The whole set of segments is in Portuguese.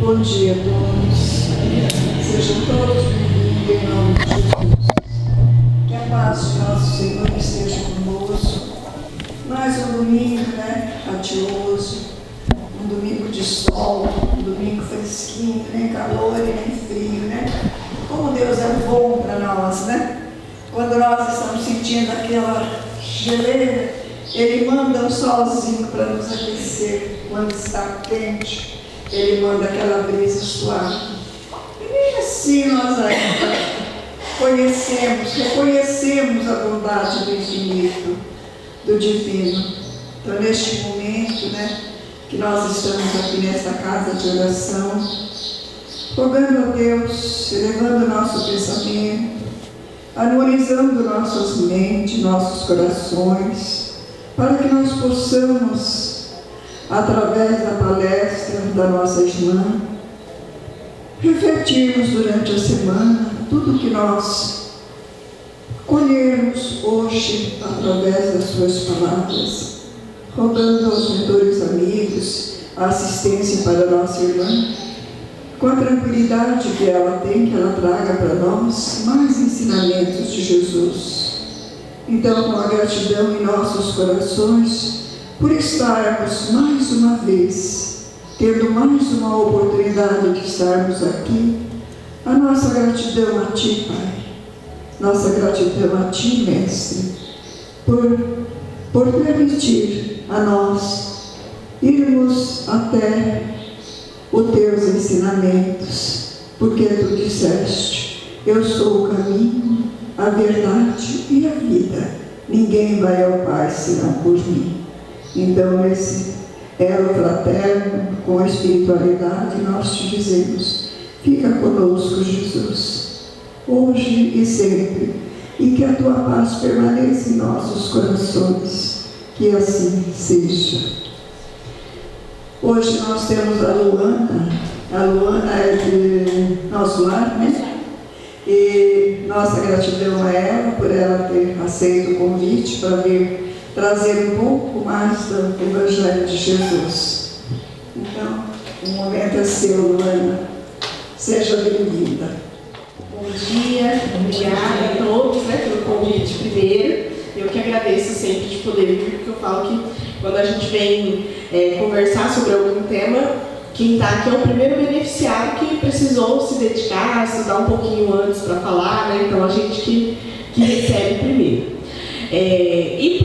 Bom dia a todos. Sejam todos bem-vindos em nome de Jesus. Que a paz de nosso Senhor esteja conosco. Mais um domingo, fatioso, um domingo de sol, um domingo fresquinho, nem calor e nem frio, Como Deus é bom para nós, Quando nós estamos sentindo aquela geleira, Ele manda um solzinho para nos aquecer. Quando está quente, Ele manda aquela brisa suave. E assim nós ainda reconhecemos a bondade do infinito, do divino. Então, neste momento, que nós estamos aqui nesta casa de oração, rogando a Deus, elevando o nosso pensamento, harmonizando nossas mentes, nossos corações, para que nós possamos, através da palestra da nossa irmã, refletirmos durante a semana tudo que nós colhermos hoje através das suas palavras, rogando aos mentores amigos a assistência para a nossa irmã, com a tranquilidade que ela tem, que ela traga para nós mais ensinamentos de Jesus. Então, com a gratidão em nossos corações, por estarmos mais uma vez, tendo mais uma oportunidade de estarmos aqui, a nossa gratidão a Ti, Pai, nossa gratidão a Ti, Mestre, por permitir a nós irmos até os Teus ensinamentos, porque Tu disseste: eu sou o caminho, a verdade e a vida, ninguém vai ao Pai senão por mim. Então, nesse elo fraterno com a espiritualidade, nós te dizemos: fica conosco, Jesus, hoje e sempre, e que a Tua paz permaneça em nossos corações, que assim seja. Hoje nós temos a Luana é de nosso lar, E nossa gratidão a ela por ela ter aceito o convite para vir trazer um pouco mais do Evangelho de Jesus. Então, o momento é seu, Luana. Seja bem-vinda. Bom dia, obrigada a todos pelo convite primeiro. Eu que agradeço sempre de poder vir, porque eu falo que quando a gente vem conversar sobre algum tema, quem está aqui é o primeiro beneficiário que precisou se dedicar, estudar um pouquinho antes para falar, Então a gente que recebe primeiro. E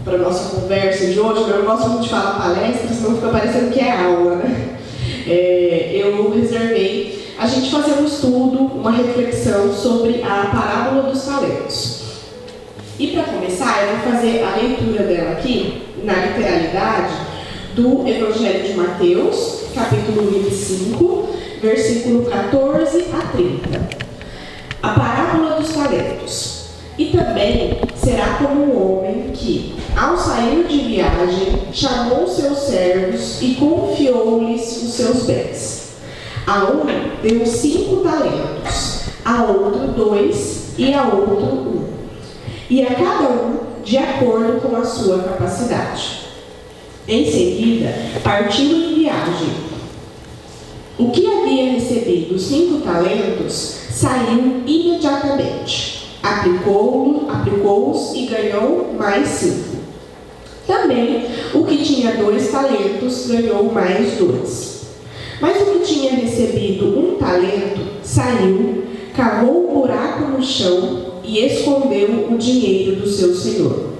para a nossa conversa de hoje, eu não gosto muito de falar palestra, senão fica parecendo que é aula, Eu reservei a gente fazer um estudo, uma reflexão sobre a parábola dos talentos. E para começar, eu vou fazer a leitura dela aqui, na literalidade, do Evangelho de Mateus, capítulo 25, versículo 14 a 30. A parábola dos talentos. E também será como um homem que, ao sair de viagem, chamou seus servos e confiou-lhes os seus bens. A um deu 5 talentos, a outro 2 e a outro 1. E a cada um de acordo com a sua capacidade. Em seguida, partiu em viagem. O que havia recebido 5 talentos saiu imediatamente. Aplicou-os e ganhou mais 5. Também o que tinha 2 talentos ganhou mais 2. Mas o que tinha recebido 1 talento saiu, cavou um buraco no chão e escondeu o dinheiro do seu senhor.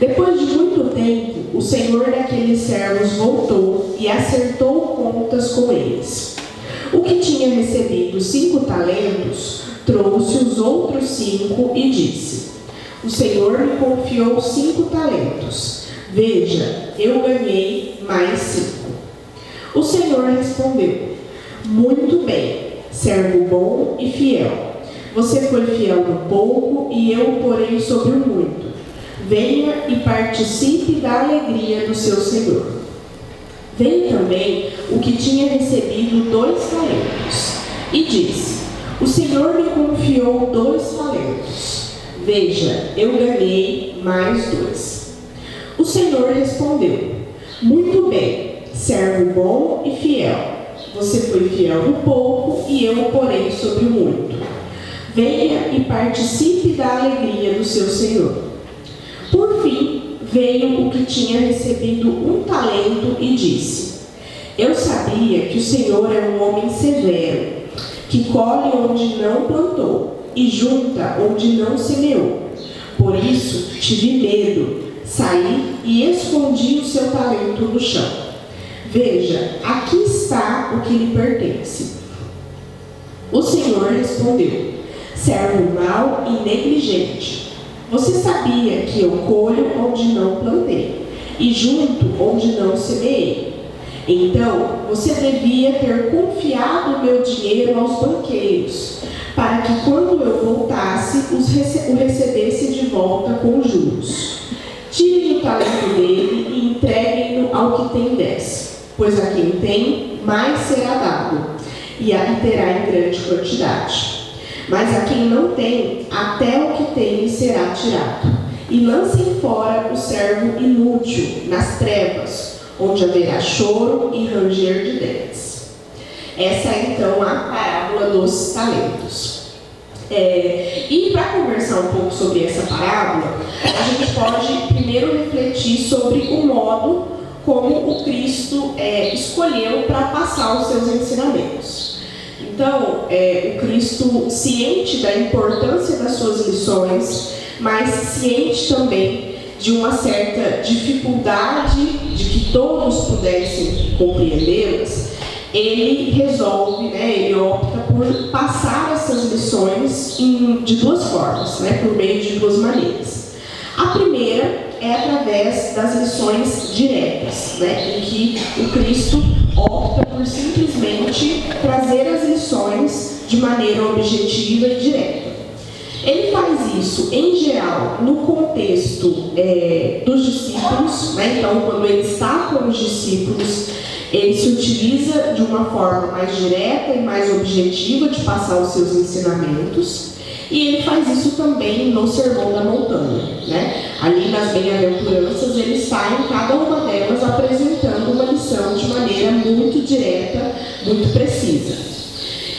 Depois de muito tempo, o senhor daqueles servos voltou e acertou contas com eles. O que tinha recebido 5 talentos trouxe os outros 5 e disse: o senhor me confiou 5 talentos. Veja, eu ganhei mais 5. O senhor respondeu: muito bem, servo bom e fiel. Você foi fiel no pouco e eu o porei sobre o muito. Venha e participe da alegria do seu senhor. Veio também o que tinha recebido 2 talentos e disse: o senhor me confiou 2 talentos. Veja, eu ganhei mais 2. O senhor respondeu: muito bem, servo bom e fiel. Você foi fiel no pouco e eu o porei sobre o muito. Venha e participe da alegria do seu Senhor. Por fim, veio o que tinha recebido 1 talento e disse: Eu sabia que o Senhor é um homem severo, que colhe onde não plantou e junta onde não semeou. Por isso, tive medo, saí e escondi o seu talento no chão. Veja, aqui está o que lhe pertence. O Senhor respondeu: servo mau e negligente. Você sabia que eu colho onde não plantei e junto onde não semeei. Então, você devia ter confiado o meu dinheiro aos banqueiros, para que quando eu voltasse, o recebesse de volta com juros. Tirem o talento dele e entreguem-no ao que tem 10, pois a quem tem, mais será dado, e terá em grande quantidade. Mas a quem não tem, até o que tem lhe será tirado. E lancem fora o servo inútil nas trevas, onde haverá choro e ranger de dentes. Essa é então a parábola dos talentos. E para conversar um pouco sobre essa parábola, a gente pode primeiro refletir sobre o modo como o Cristo escolheu para passar os seus ensinamentos. Então, o Cristo, ciente da importância das suas lições, mas ciente também de uma certa dificuldade de que todos pudessem compreendê-las, ele resolve, ele opta por passar essas lições de 2 formas, por meio de 2 maneiras. A primeira é através das lições diretas, em que o Cristo opta por simplesmente trazer as lições de maneira objetiva e direta. Ele faz isso, em geral, no contexto dos discípulos, então, quando ele está com os discípulos, ele se utiliza de uma forma mais direta e mais objetiva de passar os seus ensinamentos, e ele faz isso também no Sermão da Montanha. Ali nas Bem-aventuranças, ele está em cada uma delas apresentando uma lição de maneira muito direta, muito precisa.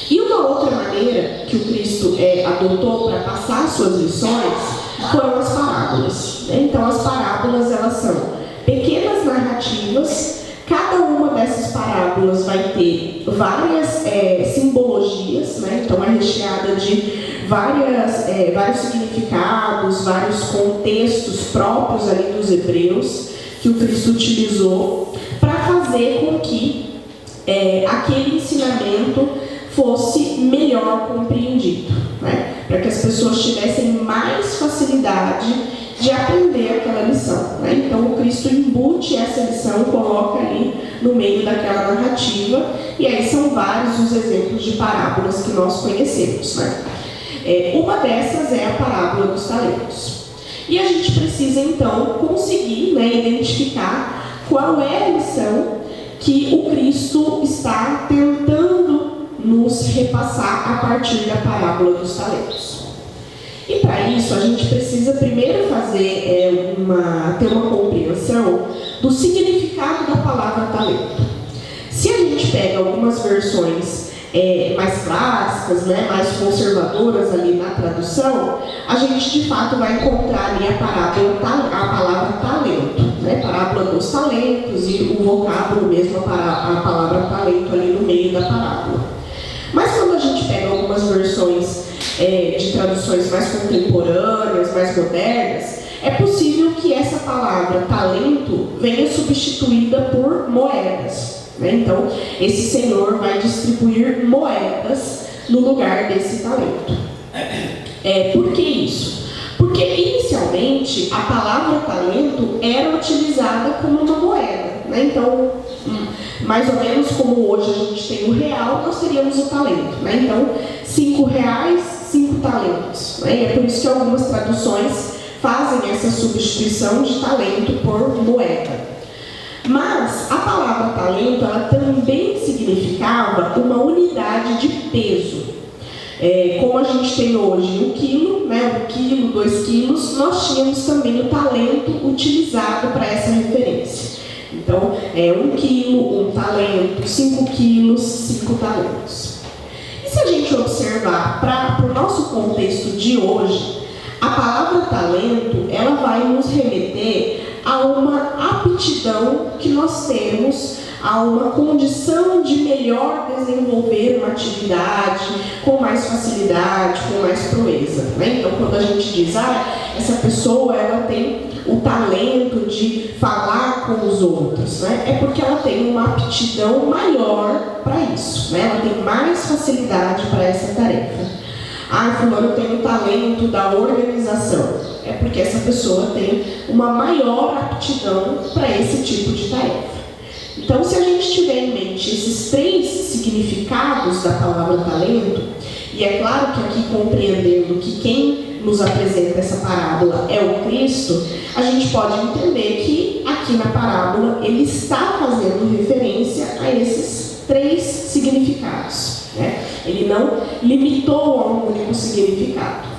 E uma outra maneira que o Cristo adotou para passar suas lições foram as parábolas. Então, as parábolas, elas são pequenas narrativas. Cada uma dessas parábolas vai ter várias simbologias, então é recheada de vários significados, vários contextos próprios ali dos hebreus que o Cristo utilizou para fazer com que aquele ensinamento fosse melhor compreendido, para que as pessoas tivessem mais facilidade de aprender aquela lição. Então o Cristo embute essa lição, coloca ali no meio daquela narrativa, e aí são vários os exemplos de parábolas que nós conhecemos. Uma dessas é a parábola dos talentos. E a gente precisa então conseguir identificar qual é a lição que o Cristo está tentando nos repassar a partir da parábola dos talentos. E para isso a gente precisa primeiro ter uma compreensão do significado da palavra talento. Se a gente pega algumas versões mais clássicas, mais conservadoras ali na tradução, a gente de fato vai encontrar ali a palavra talento, parábola dos talentos, e o vocábulo mesmo, a palavra talento ali no meio da parábola. Mas quando a gente pega algumas versões de traduções mais contemporâneas, mais modernas, é possível que essa palavra talento venha substituída por moedas. Então, esse Senhor vai distribuir moedas no lugar desse talento. Por que isso? Porque inicialmente a palavra talento era utilizada como uma moeda. Então, mais ou menos como hoje a gente tem o real, nós teríamos o talento. Então, 5 reais, 5 talentos. É por isso que algumas traduções fazem essa substituição de talento por moeda. Mas a palavra talento, ela também significava uma unidade de peso. Como a gente tem hoje 1 quilo, 1 quilo, 2 quilos, nós tínhamos também o talento utilizado para essa referência. Então, Então, 1 quilo, 1 talento, 5 quilos, 5 talentos. E se a gente observar para o nosso contexto de hoje, a palavra talento, ela vai nos remeter a uma aptidão que nós temos, a uma condição de melhor desenvolver uma atividade com mais facilidade, com mais proeza, né? Então, quando a gente diz, essa pessoa ela tem o talento de falar com os outros, né? É porque ela tem uma aptidão maior para isso, né? Ela tem mais facilidade para essa tarefa. Fulano tem o talento da organização. É porque essa pessoa tem uma maior aptidão para esse tipo de tarefa. Então, se a gente tiver em mente esses 3 significados da palavra talento, e é claro que aqui compreendendo que quem nos apresenta essa parábola é o Cristo, a gente pode entender que aqui na parábola ele está fazendo referência a esses 3 significados, né? Ele não limitou a um único significado.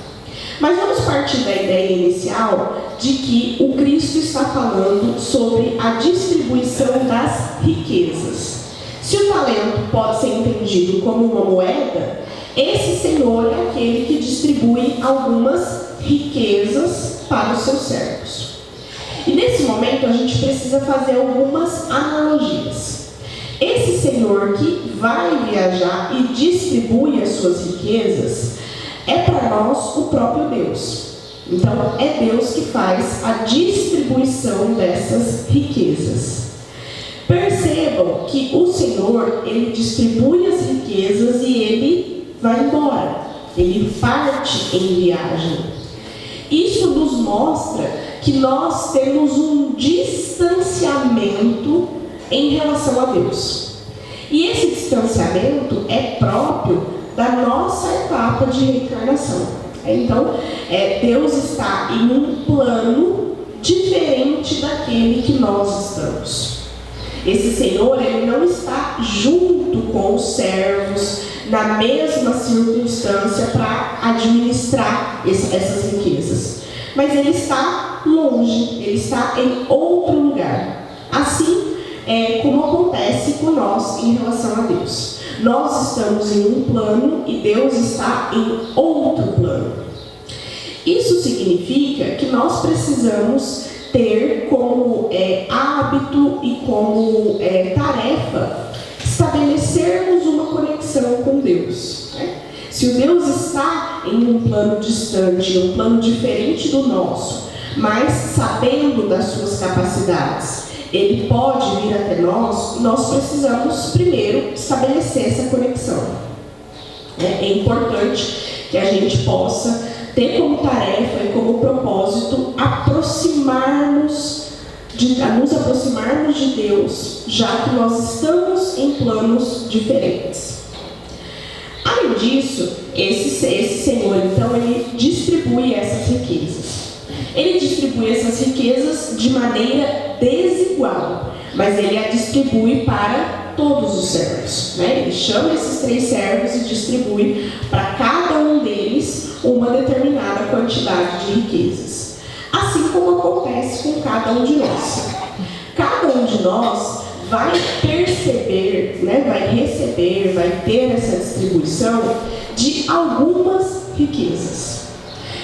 Mas vamos partir da ideia inicial de que o Cristo está falando sobre a distribuição das riquezas. Se o talento pode ser entendido como uma moeda, esse Senhor é aquele que distribui algumas riquezas para os seus servos. E nesse momento a gente precisa fazer algumas analogias. Esse Senhor que vai viajar e distribui as suas riquezas é para nós o próprio Deus. Então, é Deus que faz a distribuição dessas riquezas. Percebam que o Senhor, ele distribui as riquezas e ele vai embora. Ele parte em viagem. Isso nos mostra que nós temos um distanciamento em relação a Deus. E esse distanciamento é próprio da nossa etapa de reencarnação. Então, Deus está em um plano diferente daquele que nós estamos. Esse Senhor, ele não está junto com os servos, na mesma circunstância para administrar essas riquezas. Mas ele está longe, ele está em outro lugar. Assim como acontece com nós em relação a Deus. Nós estamos em um plano e Deus está em outro plano. Isso significa que nós precisamos ter como hábito e como tarefa estabelecermos uma conexão com Deus, né? Se o Deus está em um plano distante, um plano diferente do nosso, mas sabendo das suas capacidades, ele pode vir até nós, nós precisamos primeiro estabelecer essa conexão. É importante que a gente possa ter como tarefa e como propósito nos aproximarmos de Deus, já que nós estamos em planos diferentes. Além disso, esse Senhor, então, ele distribui essas riquezas. Ele distribui essas riquezas de maneira desigual, mas ele a distribui para todos os servos, né? Ele chama esses 3 servos e distribui para cada um deles uma determinada quantidade de riquezas. Assim como acontece com cada um de nós. Cada um de nós vai perceber, né, vai receber, vai ter essa distribuição de algumas riquezas.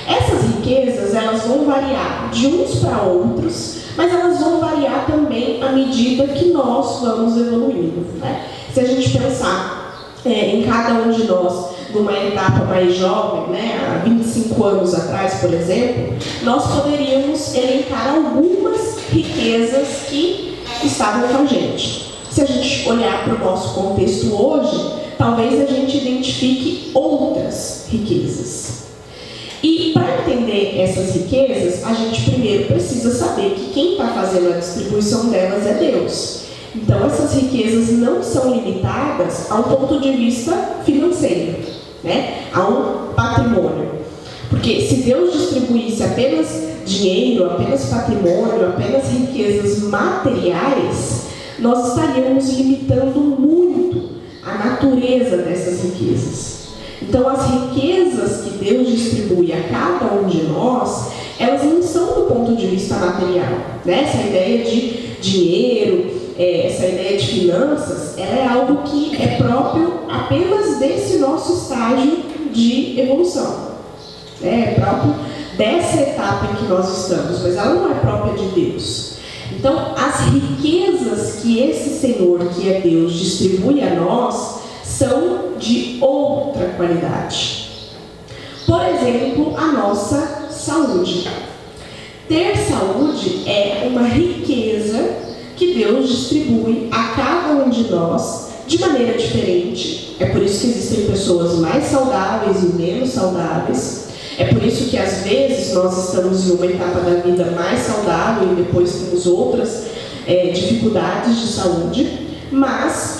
Essas riquezas, elas vão variar de uns para outros, mas elas vão variar também à medida que nós vamos evoluindo, né? Se a gente pensar em cada um de nós numa etapa mais jovem, né, há 25 anos atrás, por exemplo, nós poderíamos elencar algumas riquezas que estavam com a gente. Se a gente olhar para o nosso contexto hoje, talvez a gente identifique outras riquezas. E para entender essas riquezas, a gente primeiro precisa saber que quem está fazendo a distribuição delas é Deus. Então, essas riquezas não são limitadas a um ponto de vista financeiro, né? A um patrimônio. Porque se Deus distribuísse apenas dinheiro, apenas patrimônio, apenas riquezas materiais, nós estaríamos limitando muito a natureza dessas riquezas. Então, as riquezas que Deus distribui a cada um de nós, elas não são do ponto de vista material, né? Essa ideia de dinheiro, essa ideia de finanças, ela é algo que é próprio apenas desse nosso estágio de evolução. É próprio dessa etapa em que nós estamos, mas ela não é própria de Deus. Então, as riquezas que esse Senhor, que é Deus, distribui a nós, são de outra qualidade. Por exemplo, a nossa saúde. Ter saúde é uma riqueza que Deus distribui a cada um de nós de maneira diferente. É por isso que existem pessoas mais saudáveis e menos saudáveis. É por isso que às vezes nós estamos em uma etapa da vida mais saudável e depois temos outras dificuldades de saúde. Mas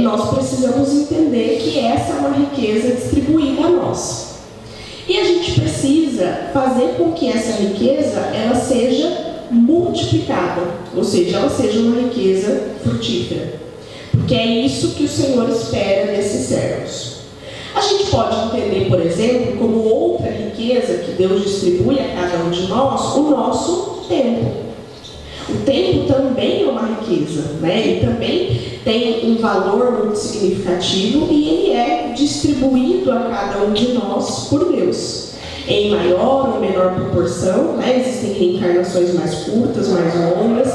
nós precisamos entender que essa é uma riqueza distribuída a nós. E a gente precisa fazer com que essa riqueza ela seja multiplicada, ou seja, ela seja uma riqueza frutífera. Porque é isso que o Senhor espera desses servos. A gente pode entender, por exemplo, como outra riqueza que Deus distribui a cada um de nós, o nosso tempo. O tempo também é uma riqueza, né? Ele também tem um valor muito significativo e ele é distribuído a cada um de nós por Deus. Em maior ou menor proporção, né? Existem reencarnações mais curtas, mais longas.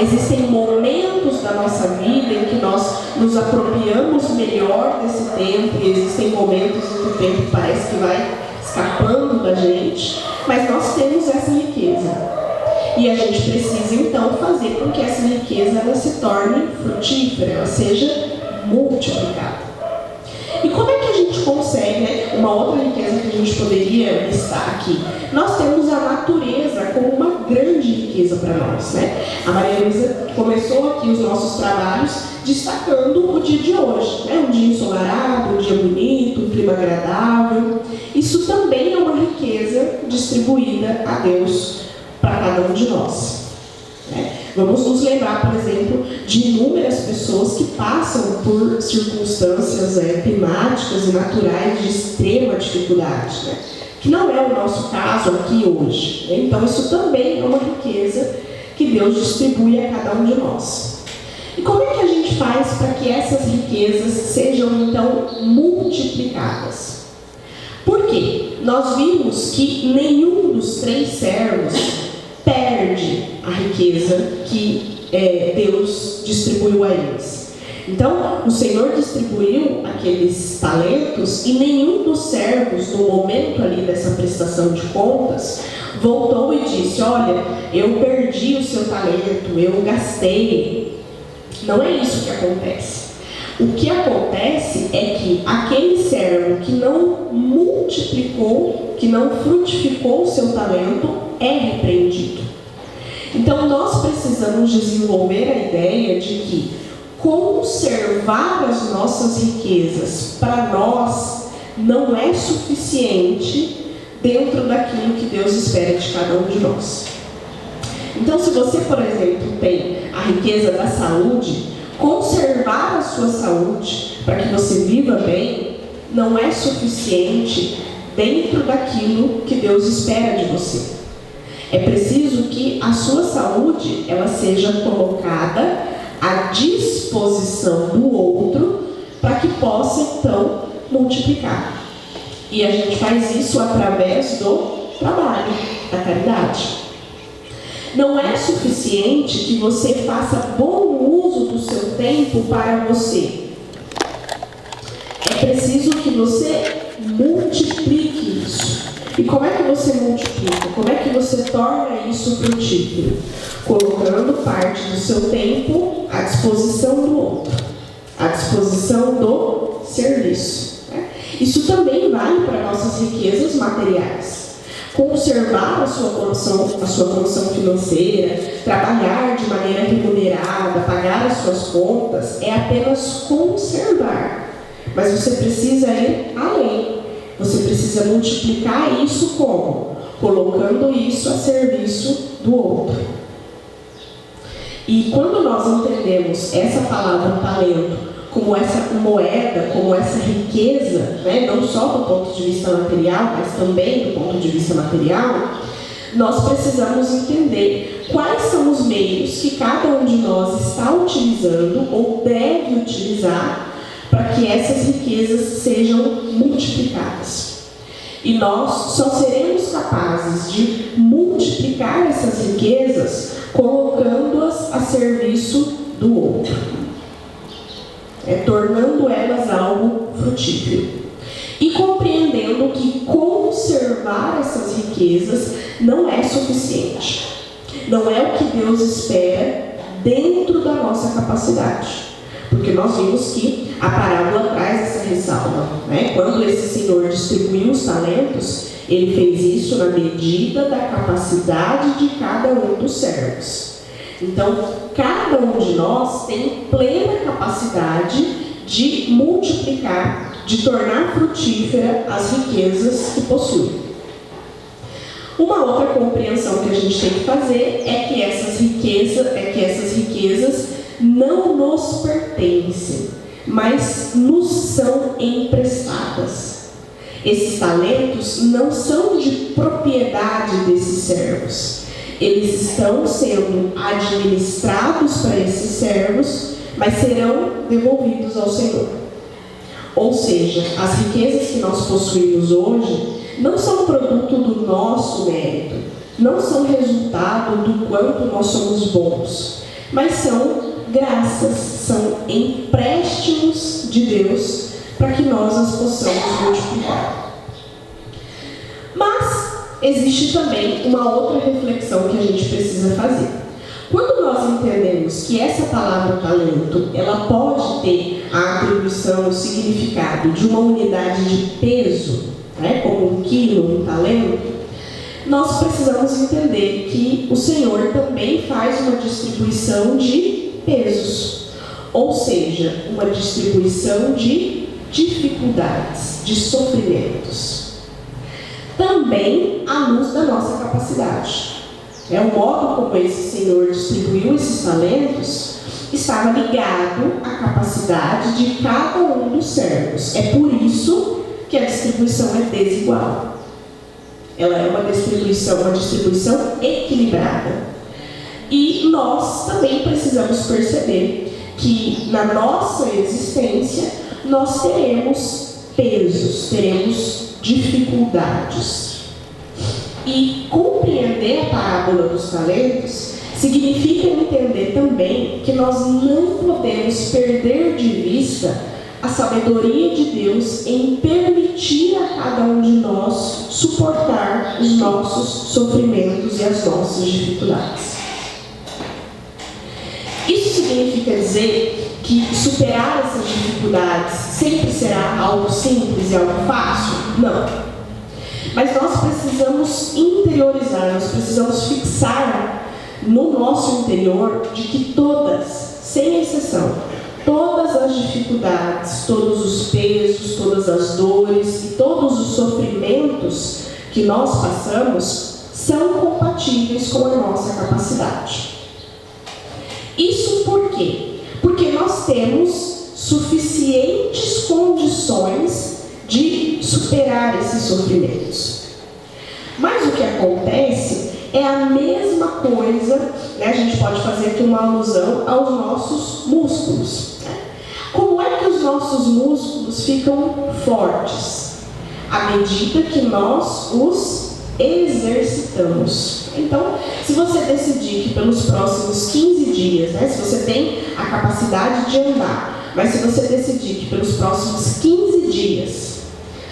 Existem momentos da nossa vida em que nós nos apropriamos melhor desse tempo e existem momentos em que o tempo parece que vai escapando da gente, mas nós temos essa riqueza. E a gente precisa então fazer com que essa riqueza ela se torne frutífera, ela seja multiplicada. E como é que a gente consegue, né? Uma outra riqueza que a gente poderia listar aqui. Nós temos a natureza como uma grande riqueza para nós, né? A Maria Luísa começou aqui os nossos trabalhos destacando o dia de hoje, né? Um dia ensolarado, um dia bonito, um clima agradável. Isso também é uma riqueza distribuída a Deus para cada um de nós. Vamos nos lembrar, por exemplo, de inúmeras pessoas que passam por circunstâncias climáticas e naturais de extrema dificuldade, né? Que não é o nosso caso aqui hoje. Então, isso também é uma riqueza que Deus distribui a cada um de nós. E como é que a gente faz para que essas riquezas sejam, então, multiplicadas? Por quê? Nós vimos que nenhum dos 3 servos perde a riqueza que Deus distribuiu a eles. Então, o Senhor distribuiu aqueles talentos e nenhum dos servos, no momento ali dessa prestação de contas, voltou e disse: olha, eu perdi o seu talento, eu gastei. Não é isso que acontece. O que acontece é que aquele servo que não multiplicou, que não frutificou o seu talento, é repreendido. Então nós precisamos desenvolver a ideia de que conservar as nossas riquezas para nós não é suficiente dentro daquilo que Deus espera de cada um de nós. Então, se você, por exemplo, tem a riqueza da saúde, conservar a sua saúde para que você viva bem não é suficiente dentro daquilo que Deus espera de você. É preciso que a sua saúde ela seja colocada à disposição do outro para que possa então multiplicar. E a gente faz isso através do trabalho, da caridade. Não é suficiente que você faça bom uso do seu tempo para você. É preciso que você multiplique isso. E como é que você multiplica? Como é que você torna isso frutífero? Colocando parte do seu tempo à disposição do outro, à disposição do serviço. Isso também vale para nossas riquezas materiais. Conservar a sua condição financeira, trabalhar de maneira remunerada, pagar as suas contas, é apenas conservar. Mas você precisa ir além. Você precisa multiplicar isso como? Colocando isso a serviço do outro. E quando nós entendemos essa palavra talento como essa moeda, como essa riqueza, né, não só do ponto de vista material, mas também do ponto de vista material, nós precisamos entender quais são os meios que cada um de nós está utilizando que essas riquezas sejam multiplicadas. E nós só seremos capazes de multiplicar essas riquezas colocando-as a serviço do outro, tornando elas algo frutífero. E compreendendo que conservar essas riquezas não é suficiente. Não é o que Deus espera dentro da nossa capacidade. Porque nós vimos que a parábola traz essa ressalva, né? Quando esse senhor distribuiu os talentos, ele fez isso na medida da capacidade de cada um dos servos. Então, cada um de nós tem plena capacidade de multiplicar, de tornar frutífera as riquezas que possui. Uma outra compreensão que a gente tem que fazer é que essas riquezas não nos pertencem, mas nos são emprestadas. Esses talentos não são de propriedade desses servos. Eles estão sendo administrados para esses servos, mas serão devolvidos ao Senhor. Ou seja, as riquezas que nós possuímos hoje não são produto do nosso mérito, não são resultado do quanto nós somos bons, mas são graças, são empréstimos de Deus para que nós as possamos multiplicar. Mas existe também uma outra reflexão que a gente precisa fazer. Quando nós entendemos que essa palavra talento, ela pode ter a atribuição, o significado de uma unidade de peso, né, como um quilo, um talento, nós precisamos entender que o Senhor também faz uma distribuição de pesos, ou seja, uma distribuição de dificuldades, de sofrimentos, também à luz da nossa capacidade. O modo como esse Senhor distribuiu esses talentos estava ligado à capacidade de cada um dos servos. É por isso que a distribuição é desigual. Ela é uma distribuição equilibrada. E nós também precisamos perceber que na nossa existência nós teremos pesos, teremos dificuldades. E compreender a parábola dos talentos significa entender também que nós não podemos perder de vista a sabedoria de Deus em permitir a cada um de nós suportar os nossos sofrimentos e as nossas dificuldades. Isso significa dizer que superar essas dificuldades sempre será algo simples e algo fácil? Não. Mas nós precisamos interiorizar, nós precisamos fixar no nosso interior de que todas, sem exceção, todas as dificuldades, todos os pesos, todas as dores e todos os sofrimentos que nós passamos são compatíveis com a nossa capacidade. Isso por quê? Porque nós temos suficientes condições de superar esses sofrimentos. Mas o que acontece é a mesma coisa, né? A gente pode fazer aqui uma alusão aos nossos músculos. Como é que os nossos músculos ficam fortes? À medida que nós os exercitamos. Então, se você decidir que pelos próximos 15 dias, né, se você tem a capacidade de andar, mas se você decidir que pelos próximos 15 dias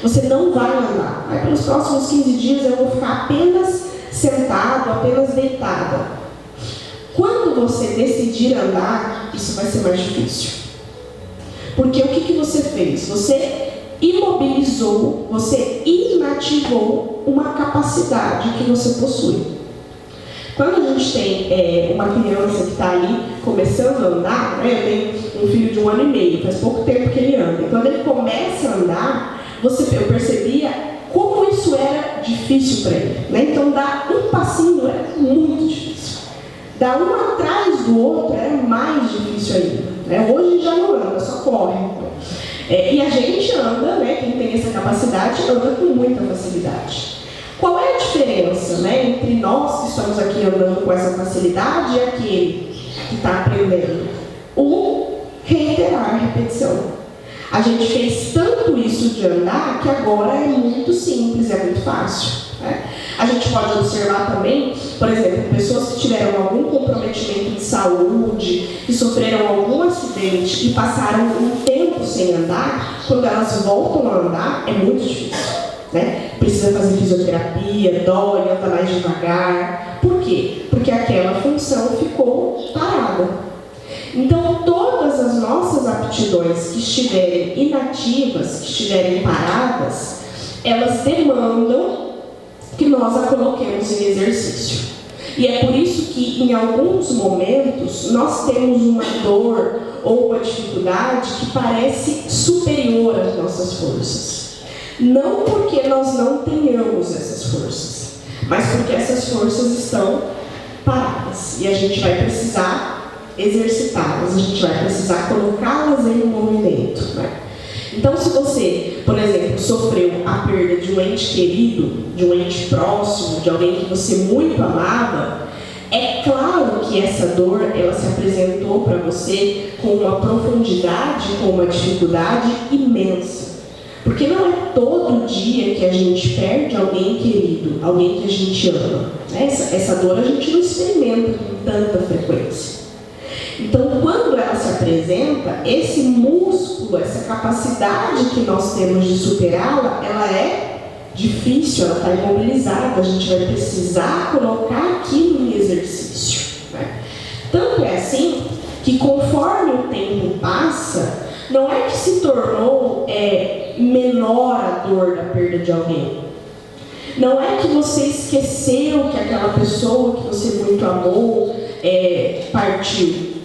você não vai andar, aí pelos próximos 15 dias eu vou ficar apenas sentado, apenas deitada. Quando você decidir andar, isso vai ser mais difícil. Porque o que você fez? Você imobilizou, você inativou uma capacidade que você possui. Quando a gente tem uma criança que está ali começando a andar, né, eu tenho um filho de 1 ano e meio, faz pouco tempo que ele anda. E quando ele começa a andar, eu percebia como isso era difícil para ele, né? Então, dar um passinho era muito difícil. Dar um atrás do outro era mais difícil ainda, né? Hoje já não anda, só corre. E a gente anda, né, quem tem essa capacidade, anda com muita facilidade. Qual é a diferença, né, entre nós que estamos aqui andando com essa facilidade e aquele que está aprendendo? O reiterar, a repetição. A gente fez tanto isso de andar que agora é muito simples, é muito fácil, né? A gente pode observar também, por exemplo, pessoas que tiveram algum comprometimento de saúde, que sofreram algum acidente e passaram um tempo sem andar, quando elas voltam a andar, é muito difícil, né? Precisa fazer fisioterapia, dói, anda mais devagar. Por quê? Porque aquela função ficou parada. Então, todas as nossas aptidões que estiverem inativas, que estiverem paradas, elas demandam que nós a coloquemos em exercício. E é por isso que, em alguns momentos, nós temos uma dor ou uma dificuldade que parece superior às nossas forças. Não porque nós não tenhamos essas forças, mas porque essas forças estão paradas. E a gente vai precisar exercitá-las, a gente vai precisar colocá-las em movimento, né? Então, se você, por exemplo, sofreu a perda de um ente querido, de um ente próximo, de alguém que você muito amava, é claro que essa dor, ela se apresentou para você com uma profundidade, com uma dificuldade imensa. Porque não é todo dia que a gente perde alguém querido, alguém que a gente ama, né? Essa dor a gente não experimenta com tanta frequência. Então, quando ela se apresenta, esse músculo, essa capacidade que nós temos de superá-la, ela é difícil, ela está imobilizada, a gente vai precisar colocar aquilo em exercício, né? Tanto é assim que, conforme o tempo passa, não é que se tornou menor a dor da perda de alguém. Não é que você esqueceu que aquela pessoa que você muito amou partiu.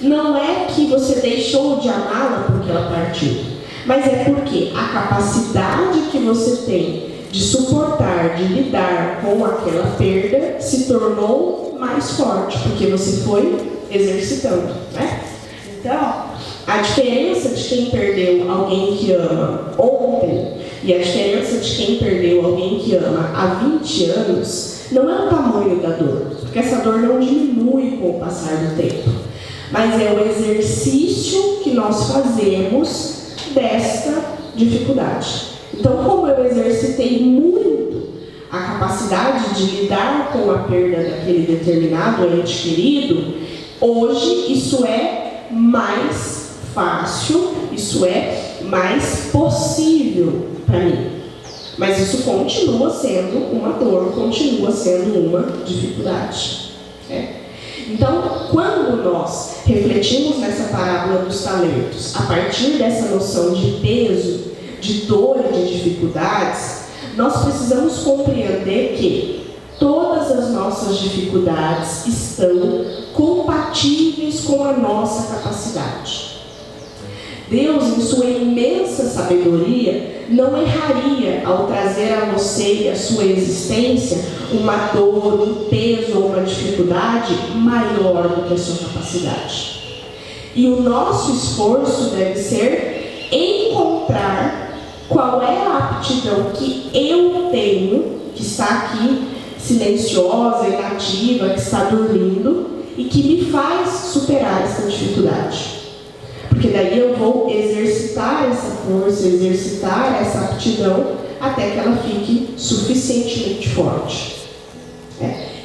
Não é que você deixou de amá-la porque ela partiu, mas é porque a capacidade que você tem de suportar, de lidar com aquela perda se tornou mais forte, porque você foi exercitando, né? Então, a diferença de quem perdeu alguém que ama ontem e a diferença de quem perdeu alguém que ama há 20 anos não é o tamanho da dor, porque essa dor não diminui com o passar do tempo, mas é o exercício que nós fazemos desta dificuldade. Então, como eu exercitei muito a capacidade de lidar com a perda daquele determinado ente querido, hoje isso é mais fácil, isso é mais possível para mim. Mas isso continua sendo uma dor, continua sendo uma dificuldade, né? Então, quando nós refletimos nessa parábola dos talentos, a partir dessa noção de peso, de dor e de dificuldades, nós precisamos compreender que todas as nossas dificuldades estão compatíveis com a nossa capacidade. Deus, em sua imensa sabedoria, não erraria ao trazer a você e a sua existência uma dor, um peso ou uma dificuldade maior do que a sua capacidade. E o nosso esforço deve ser encontrar qual é a aptidão que eu tenho, que está aqui silenciosa, inativa, que está dormindo e que me faz superar essa dificuldade. Porque daí eu vou exercitar essa força, exercitar essa aptidão até que ela fique suficientemente forte.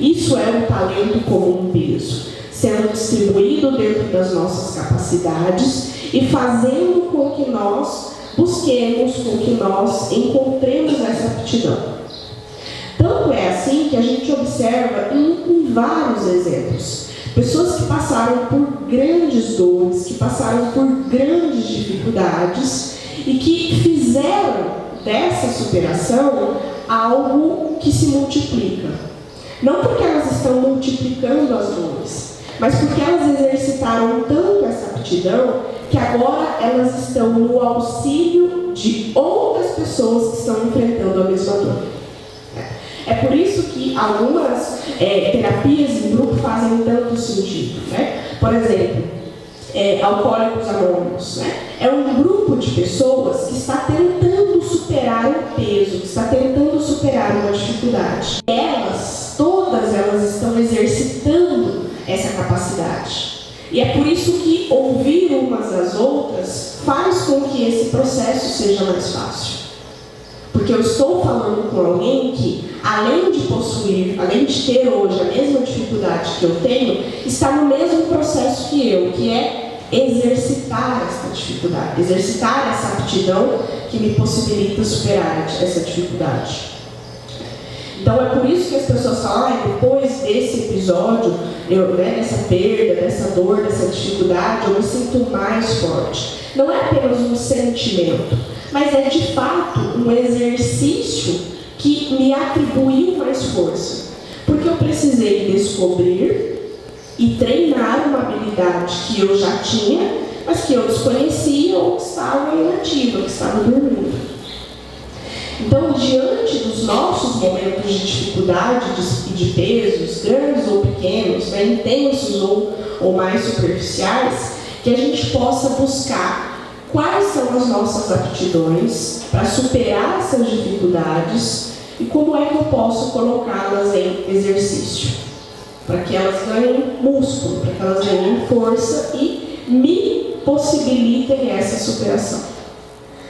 Isso é um talento como um peso, sendo distribuído dentro das nossas capacidades e fazendo com que nós busquemos, com que nós encontremos essa aptidão. Tanto é assim que a gente observa em vários exemplos. Pessoas que passaram por grandes dores, que passaram por grandes dificuldades e que fizeram dessa superação algo que se multiplica. Não porque elas estão multiplicando as dores, mas porque elas exercitaram tanto essa aptidão que agora elas estão no auxílio de outras pessoas que estão enfrentando a mesma dor. É por isso que algumas terapias em grupo fazem tanto sentido, né? Por exemplo, Alcoólicos Anônimos, né? É um grupo de pessoas que está tentando superar um peso, que está tentando superar uma dificuldade. Todas elas estão exercitando essa capacidade. E é por isso que ouvir umas às outras faz com que esse processo seja mais fácil. Porque eu estou falando com alguém que, além de possuir, além de ter hoje a mesma dificuldade que eu tenho, está no mesmo processo que eu, que é exercitar essa dificuldade, exercitar essa aptidão que me possibilita superar essa dificuldade. Então é por isso que as pessoas falam, depois desse episódio, dessa perda, dessa dor, dessa dificuldade, eu me sinto mais forte. Não é apenas um sentimento, mas é de fato um exercício que me atribuiu mais força. Porque eu precisei descobrir e treinar uma habilidade que eu já tinha, mas que eu desconhecia ou que estava inativa, que estava dormindo. Então, diante dos nossos momentos de dificuldade e de pesos, grandes ou pequenos, intensos ou mais superficiais, que a gente possa buscar quais são as nossas aptidões para superar essas dificuldades e como é que eu posso colocá-las em exercício, para que elas ganhem músculo, para que elas ganhem força e me possibilitem essa superação.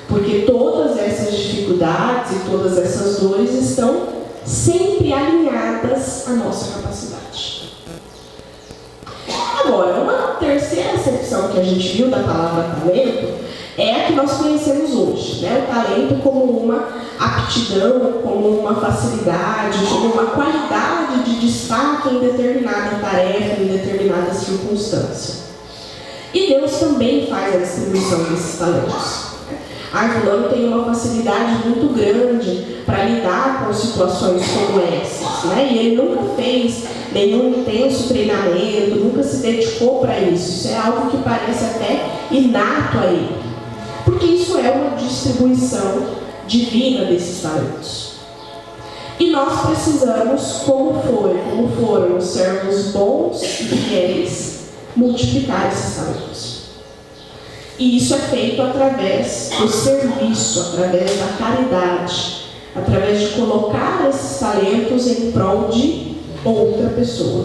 Porque todas essas dificuldades e todas essas dores estão sempre alinhadas à nossa capacidade. Agora, uma terceira acepção que a gente viu da palavra talento é a que nós conhecemos hoje, né? O talento como uma aptidão, como uma facilidade, como uma qualidade de destaque em determinada tarefa, em determinada circunstância. E Deus também faz a distribuição desses talentos. Fulano tem uma facilidade muito grande para lidar com situações como essas, né? E ele nunca fez nenhum intenso treinamento, nunca se dedicou para isso. Isso é algo que parece até inato a ele. Porque isso é uma distribuição divina desses talentos. E nós precisamos, como foram os servos bons e fiéis, multiplicar esses talentos. E isso é feito através do serviço, através da caridade, através de colocar esses talentos em prol de outra pessoa.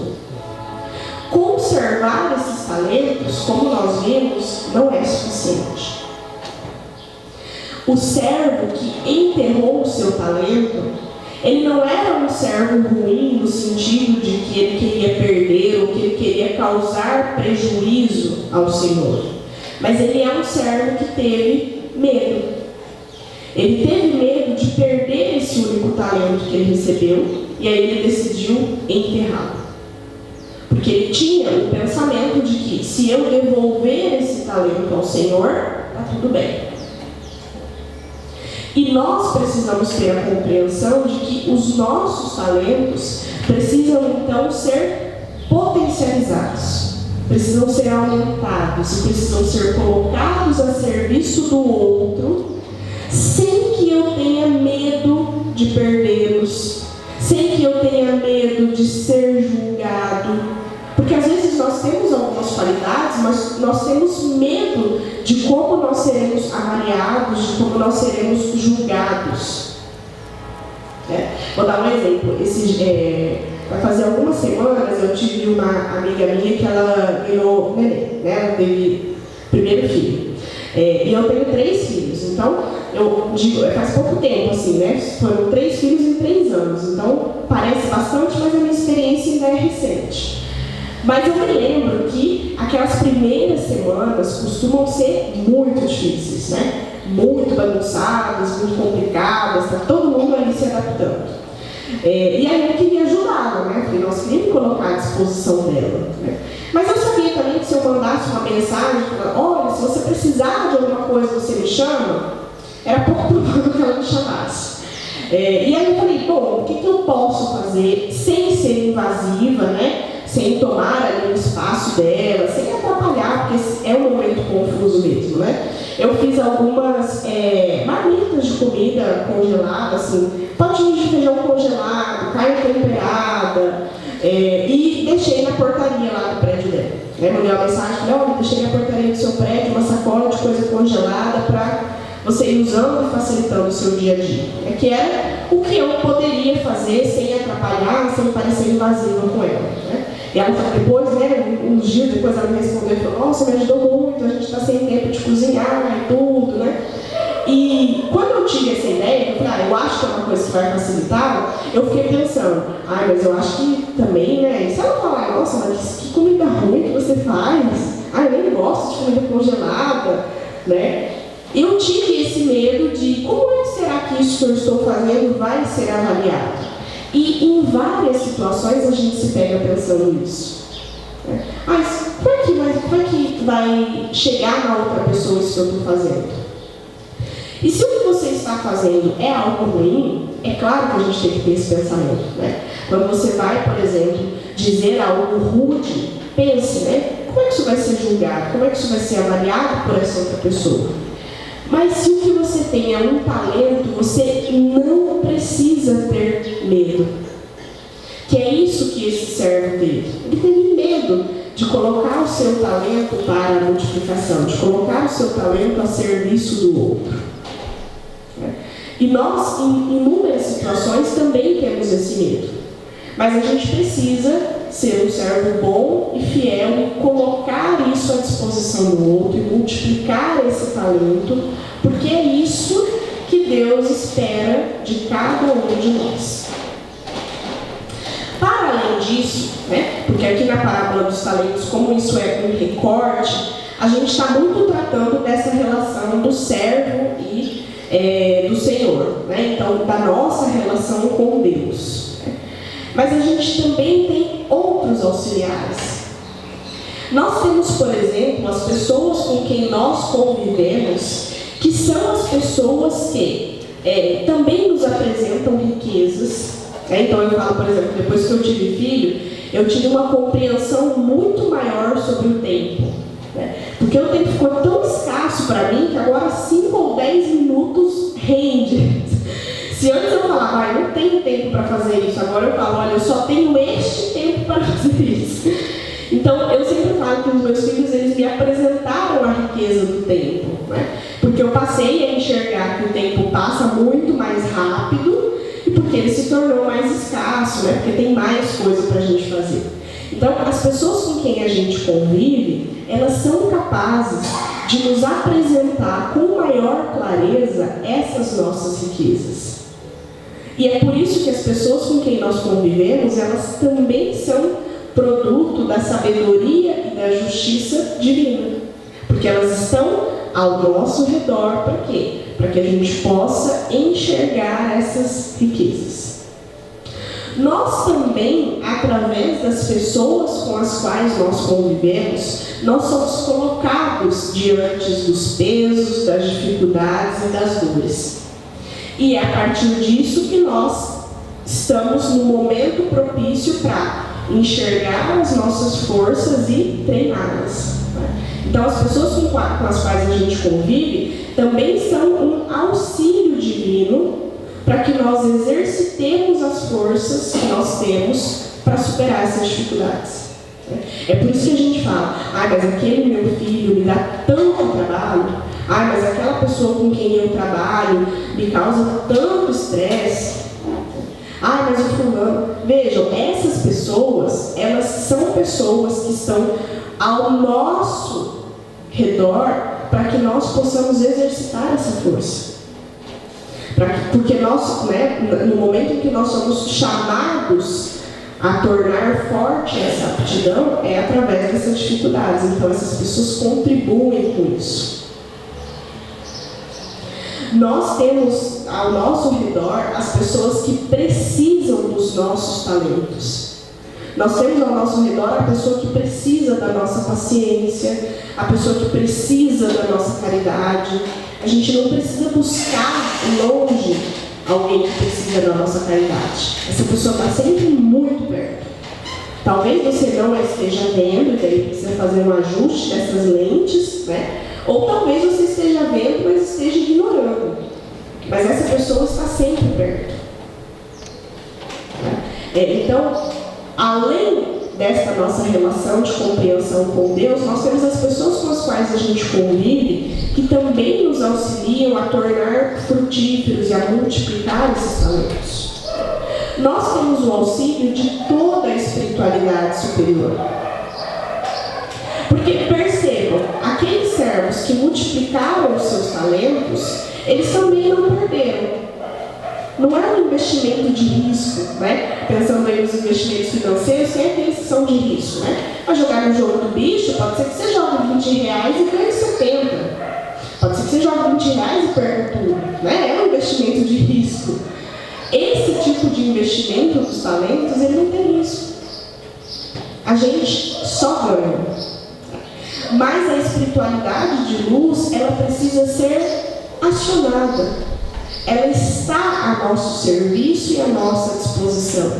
Conservar esses talentos, como nós vimos, não é suficiente. O servo que enterrou o seu talento, ele não era um servo ruim no sentido de que ele queria perder ou que ele queria causar prejuízo ao Senhor. Mas ele é um servo que teve medo. Ele teve medo de perder esse único talento que ele recebeu e aí ele decidiu enterrá-lo. Porque ele tinha o pensamento de que se eu devolver esse talento ao Senhor, está tudo bem. E nós precisamos ter a compreensão de que os nossos talentos precisam então ser potencializados. Precisam ser aumentados e precisam ser colocados a serviço do outro, sem que eu tenha medo de perdê-los, sem que eu tenha medo de ser julgado. Porque às vezes nós temos algumas qualidades, mas nós temos medo de como nós seremos avaliados, de como nós seremos julgados. Vou dar um exemplo. Vai fazer algumas semanas eu tive uma amiga minha que ela ganhou neném, né? Ela teve primeiro filho. E eu tenho 3 filhos, então eu digo, faz pouco tempo assim, né? Foram 3 filhos em 3 anos, então parece bastante, mas a minha experiência ainda é recente. Mas eu me lembro que aquelas primeiras semanas costumam ser muito difíceis, né? Muito bagunçadas, muito complicadas, tá todo mundo ali se adaptando. E aí eu queria ajudá-la, né? Falei, nós queríamos colocar à disposição dela, né? Mas eu sabia também que se eu mandasse uma mensagem, olha, se você precisar de alguma coisa, você me chama, era pouco provável que ela me chamasse. E aí eu falei, bom, o que eu posso fazer sem ser invasiva, né? Sem tomar ali o espaço dela, sem atrapalhar, porque é um momento confuso mesmo, né? Eu fiz algumas marmitas de comida congelada, assim, potinhos de feijão congelado, carne temperada, e deixei na portaria lá do prédio dela. Mandei uma mensagem, falei, olha, deixei na portaria do seu prédio uma sacola de coisa congelada para você ir usando e facilitando o seu dia a dia. Que era o que eu poderia fazer sem atrapalhar, sem parecer invasiva com ela, né? E ela depois, uns dias depois ela me respondeu nossa, me ajudou muito, a gente está sem tempo de cozinhar e tudo, né? E quando eu tive essa ideia, eu falei, eu acho que é uma coisa que vai facilitar, eu fiquei pensando, mas eu acho que também, né, se ela falar, nossa, mas que comida ruim que você faz, eu nem gosto de comida congelada, né? Eu tive esse medo de como é que será que isso que eu estou fazendo vai ser avaliado? E em várias situações a gente se pega pensando nisso. Mas como é que vai chegar na outra pessoa isso que eu estou fazendo? E se o que você está fazendo é algo ruim, é claro que a gente tem que ter esse pensamento, né? Quando você vai, por exemplo, dizer algo rude, pense, né? Como é que isso vai ser julgado? Como é que isso vai ser avaliado por essa outra pessoa? Mas se o que você tem é um talento, você não precisa ter medo. Que é isso que esse servo teve. Ele teve medo de colocar o seu talento para a multiplicação, de colocar o seu talento a serviço do outro. E nós, em inúmeras situações, também temos esse medo. Mas a gente precisa ser um servo bom e fiel e colocar isso à disposição do outro e multiplicar esse talento, porque é isso que Deus espera de cada um de nós. Para além disso, né, porque aqui na parábola dos talentos, como isso é um recorte, a gente está muito tratando dessa relação do servo e do Senhor, né? Então, da nossa relação com Deus. Mas a gente também tem outros auxiliares. Nós temos, por exemplo, as pessoas com quem nós convivemos, que são as pessoas que também nos apresentam riquezas. Então, eu falo, por exemplo, depois que eu tive filho, eu tive uma compreensão muito maior sobre o tempo. Porque o tempo ficou tão escasso para mim que agora 5 ou 10 minutos rende. Se antes eu falava, não tenho tempo para fazer isso, agora eu falo, olha, eu só tenho este tempo para fazer isso. Então, eu sempre falo que os meus filhos, eles me apresentaram a riqueza do tempo, né? Porque eu passei a enxergar que o tempo passa muito mais rápido e porque ele se tornou mais escasso, né? Porque tem mais coisa para a gente fazer. Então, as pessoas com quem a gente convive, elas são capazes de nos apresentar com maior clareza essas nossas riquezas. E é por isso que as pessoas com quem nós convivemos, elas também são produto da sabedoria e da justiça divina. Porque elas estão ao nosso redor, para quê? Para que a gente possa enxergar essas riquezas. Nós também, através das pessoas com as quais nós convivemos, nós somos colocados diante dos pesos, das dificuldades e das dores. E é a partir disso que nós estamos no momento propício para enxergar as nossas forças e treiná-las. Então, as pessoas com as quais a gente convive também são um auxílio divino para que nós exercitemos as forças que nós temos para superar essas dificuldades. É por isso que a gente fala, mas aquele meu filho me dá tanto trabalho, mas aquela pessoa com quem eu trabalho me causa tanto estresse, mas o fulano... Vejam, essas pessoas, elas são pessoas que estão ao nosso redor para que nós possamos exercitar essa força. Porque nós, no momento em que nós somos chamados a tornar forte essa aptidão, é através dessas dificuldades. Então, essas pessoas contribuem com isso. Nós temos ao nosso redor as pessoas que precisam dos nossos talentos. Nós temos ao nosso redor a pessoa que precisa da nossa paciência, a pessoa que precisa da nossa caridade. A gente não precisa buscar longe alguém que precisa da nossa caridade. Essa pessoa está sempre muito perto. Talvez você não a esteja vendo, e daí precisa fazer um ajuste dessas lentes, né? Ou talvez você esteja vendo, mas esteja ignorando. Mas essa pessoa está sempre perto. Então, além desta nossa relação de compreensão com Deus, nós temos as pessoas com as quais a gente convive que também nos auxiliam a tornar frutíferos e a multiplicar esses talentos. Nós temos o auxílio de toda a espiritualidade superior. Porque, perceba, que multiplicaram os seus talentos, eles também não perderam. Não é um investimento de risco, né? Pensando aí nos investimentos financeiros, tem aqueles que são de risco, né? Para jogar no jogo do bicho, pode ser que você jogue R$20 e ganhe 70. Pode ser que você jogue R$20 e perca tudo, né? É um investimento de risco. Esse tipo de investimento dos talentos, ele não tem risco. A gente só ganha. Mas a espiritualidade de luz, ela precisa ser acionada. Ela está a nosso serviço e à nossa disposição.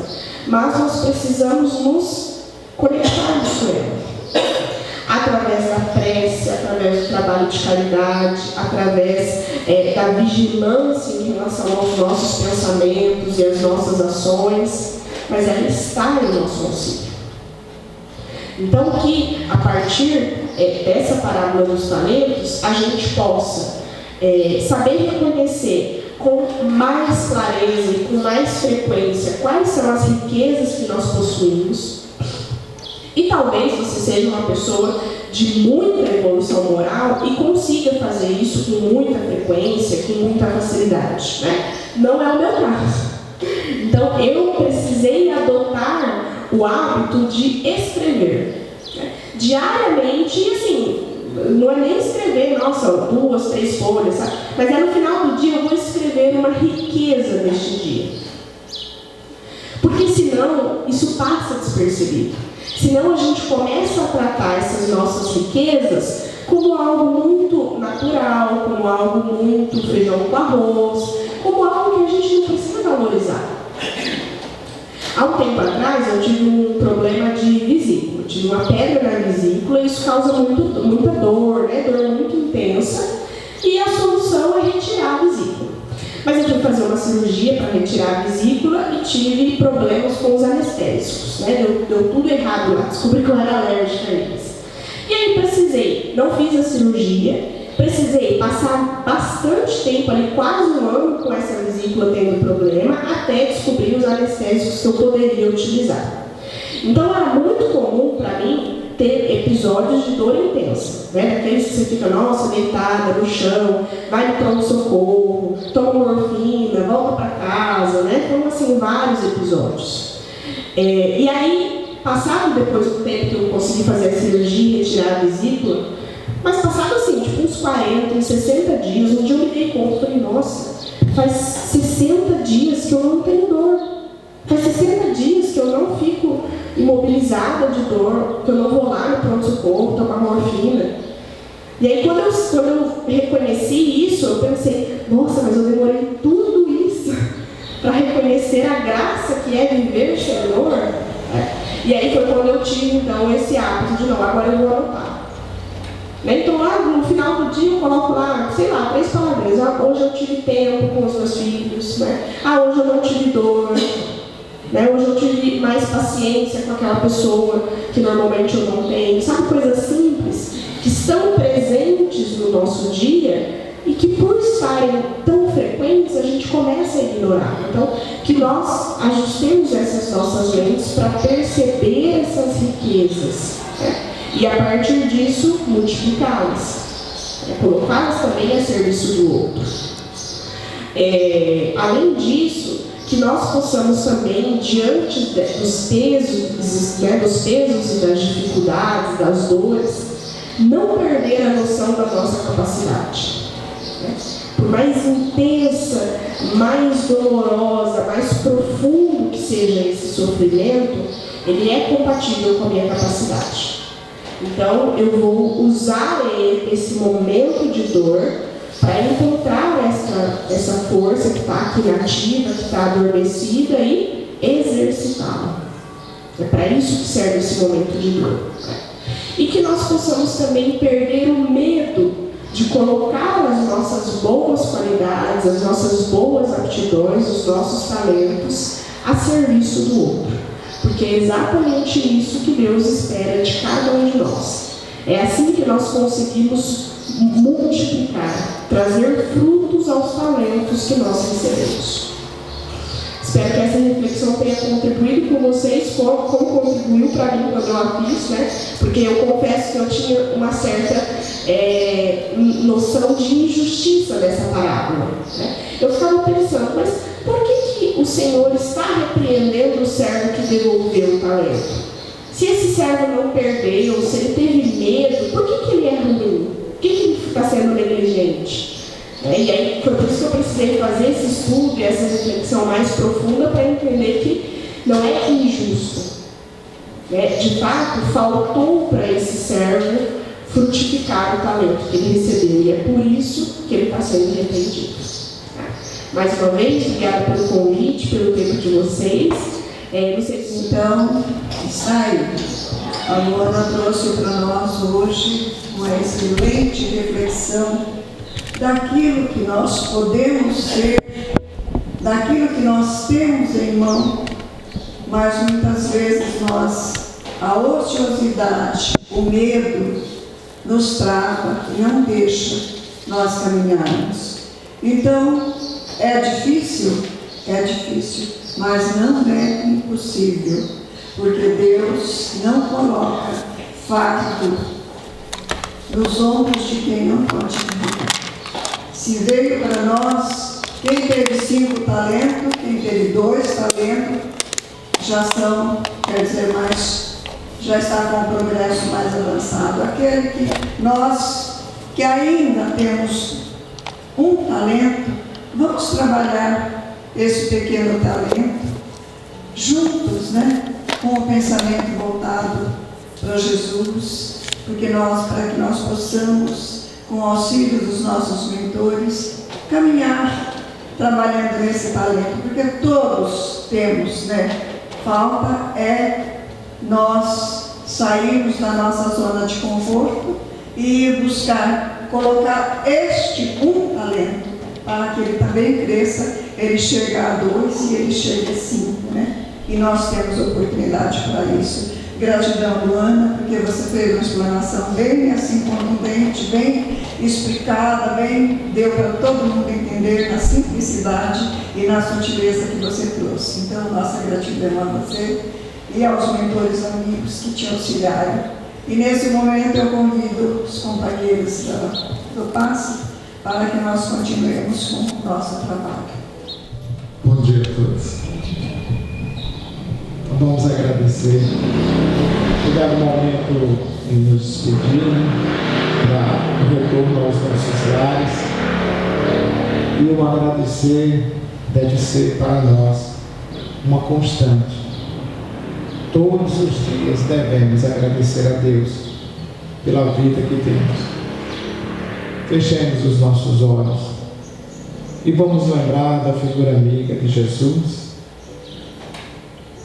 Mas nós precisamos nos conectarmos com ela. Através da prece, através do trabalho de caridade, através da vigilância em relação aos nossos pensamentos e às nossas ações. Mas ela está em nosso auxílio. Então, que a partir dessa parábola dos talentos, a gente possa saber reconhecer com mais clareza e com mais frequência quais são as riquezas que nós possuímos. E talvez você seja uma pessoa de muita evolução moral e consiga fazer isso com muita frequência, com muita facilidade, né? Não é o meu caso. Então, eu precisei adotar o hábito de escrever, né? Diariamente, e assim, não é nem escrever, nossa, 2, 3 folhas, sabe? Mas no final do dia eu vou escrever uma riqueza deste dia. Porque senão, isso passa despercebido. Senão a gente começa a tratar essas nossas riquezas como algo muito natural, como algo muito feijão com arroz, como algo que a gente não precisa valorizar. Há um tempo atrás eu tive um problema de vesícula, eu tive uma pedra na vesícula e isso causa muita dor, né? Dor muito intensa, e a solução é retirar a vesícula. Mas eu fui fazer uma cirurgia para retirar a vesícula e tive problemas com os anestésicos, né? Deu tudo errado lá, descobri que eu era alérgica a eles. E aí não fiz a cirurgia, precisei passar bastante tempo ali, quase 1 ano com essa vesícula tendo problema, até descobrir os anestésicos que eu poderia utilizar. Então era muito comum para mim ter episódios de dor intensa, né? Daqueles que você fica, nossa, deitada no chão, vai no pronto-socorro, toma morfina, volta para casa, né? Então, assim, vários episódios. E aí, passado depois do tempo que eu consegui fazer a cirurgia e retirar a vesícula, mas passado assim, tipo uns 40, uns 60 dias, um dia eu me dei conta, falei, nossa, faz 60 dias que eu não tenho dor. Faz 60 dias que eu não fico imobilizada de dor, que eu não vou lá no pronto-socorro tomar morfina. E aí, quando eu reconheci isso, eu pensei, nossa, mas eu demorei tudo isso para reconhecer a graça que é viver sem dor. E aí foi quando eu tive, então, esse hábito de, não, agora eu vou anotar. Então, lá no final do dia, eu coloco lá, sei lá, 3 palavras. Hoje eu tive tempo com os meus filhos, né? Hoje eu não tive dor. Né? Hoje eu tive mais paciência com aquela pessoa que normalmente eu não tenho. Sabe, coisas simples que estão presentes no nosso dia e que, por estarem tão frequentes, a gente começa a ignorar. Então, que nós ajustemos essas nossas mentes para perceber essas riquezas, né? E a partir disso, multiplicá-las, colocá-las também a serviço do outro. Além disso, que nós possamos também, diante dos pesos, né, e das dificuldades, das dores, não perder a noção da nossa capacidade. Né? Por mais intensa, mais dolorosa, mais profundo que seja esse sofrimento, ele é compatível com a minha capacidade. Então, eu vou usar esse momento de dor para encontrar essa força que está aqui nativa, que está adormecida e exercitá-la. É para isso que serve esse momento de dor. E que nós possamos também perder o medo de colocar as nossas boas qualidades, as nossas boas aptidões, os nossos talentos a serviço do outro. Porque é exatamente isso que Deus espera de cada um de nós. É assim que nós conseguimos multiplicar, trazer frutos aos talentos que nós recebemos. Espero que essa reflexão tenha contribuído com vocês, como contribuiu para mim quando eu a fiz, né? Porque eu confesso que eu tinha uma certa noção de injustiça dessa parábola, né? Eu ficava pensando, mas por que o Senhor está repreendendo o servo que devolveu o talento? Se esse servo não perdeu, se ele teve medo, por que ele é ruim? Por que ele está sendo negligente? E aí foi por isso que eu precisei fazer esse estudo e essa reflexão mais profunda para entender que não é injusto. De fato, faltou para esse servo frutificar o talento que ele recebeu, e é por isso que ele está sendo repreendido. Mais uma vez, obrigada pelo convite, pelo tempo de vocês. Então, está aí. A Luana trouxe para nós hoje uma excelente reflexão daquilo que nós podemos ser, daquilo que nós temos em mão, mas muitas vezes a ociosidade, o medo, nos trava e não deixa nós caminharmos. Então, é difícil, mas não é impossível, porque Deus não coloca fardo nos ombros de quem não pode viver. Se veio para nós, quem teve 5 talentos, quem teve 2 talentos, já está com um progresso mais avançado. Aquele que nós, que ainda temos 1 talento, vamos trabalhar esse pequeno talento juntos, com o pensamento voltado para Jesus, para que nós possamos, com o auxílio dos nossos mentores, caminhar trabalhando esse talento, porque todos temos, falta é nós sairmos da nossa zona de conforto e buscar colocar este 1 talento para que ele também cresça, ele chegue a 2 e ele chegue a 5, E nós temos oportunidade para isso. Gratidão, Luana, porque você fez uma explanação bem assim contundente, bem explicada, deu para todo mundo entender na simplicidade e na sutileza que você trouxe. Então, nossa gratidão a você e aos mentores amigos que te auxiliaram. E nesse momento eu convido os companheiros do passe para que nós continuemos com o nosso trabalho. Bom dia a todos. Vamos agradecer. Chegar o momento de nos despedir, para o retorno aos nossos lares. E o agradecer deve ser para nós uma constante. Todos os dias devemos agradecer a Deus pela vida que temos. Fechemos os nossos olhos e vamos lembrar da figura amiga de Jesus,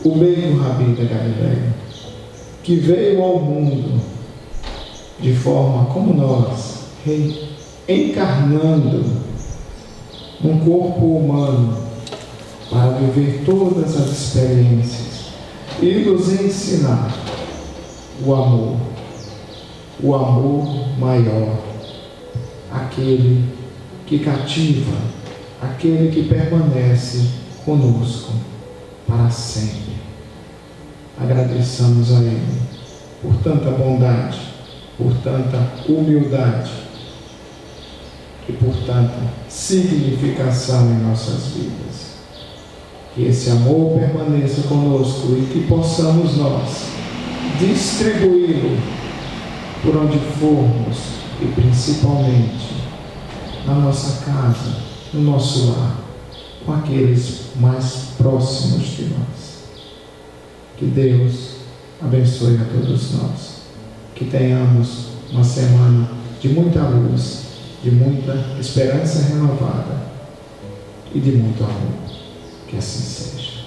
o meio Rabi da Galileia, que veio ao mundo de forma como nós, encarnando um corpo humano para viver todas as experiências e nos ensinar o amor maior, aquele que cativa, aquele que permanece conosco para sempre. Agradeçamos a Ele por tanta bondade, por tanta humildade e por tanta significação em nossas vidas. Que esse amor permaneça conosco e que possamos nós distribuí-lo por onde formos e principalmente na nossa casa, no nosso lar, com aqueles mais próximos de nós. Que Deus abençoe a todos nós. Que tenhamos uma semana de muita luz, de muita esperança renovada e de muito amor. Que assim seja.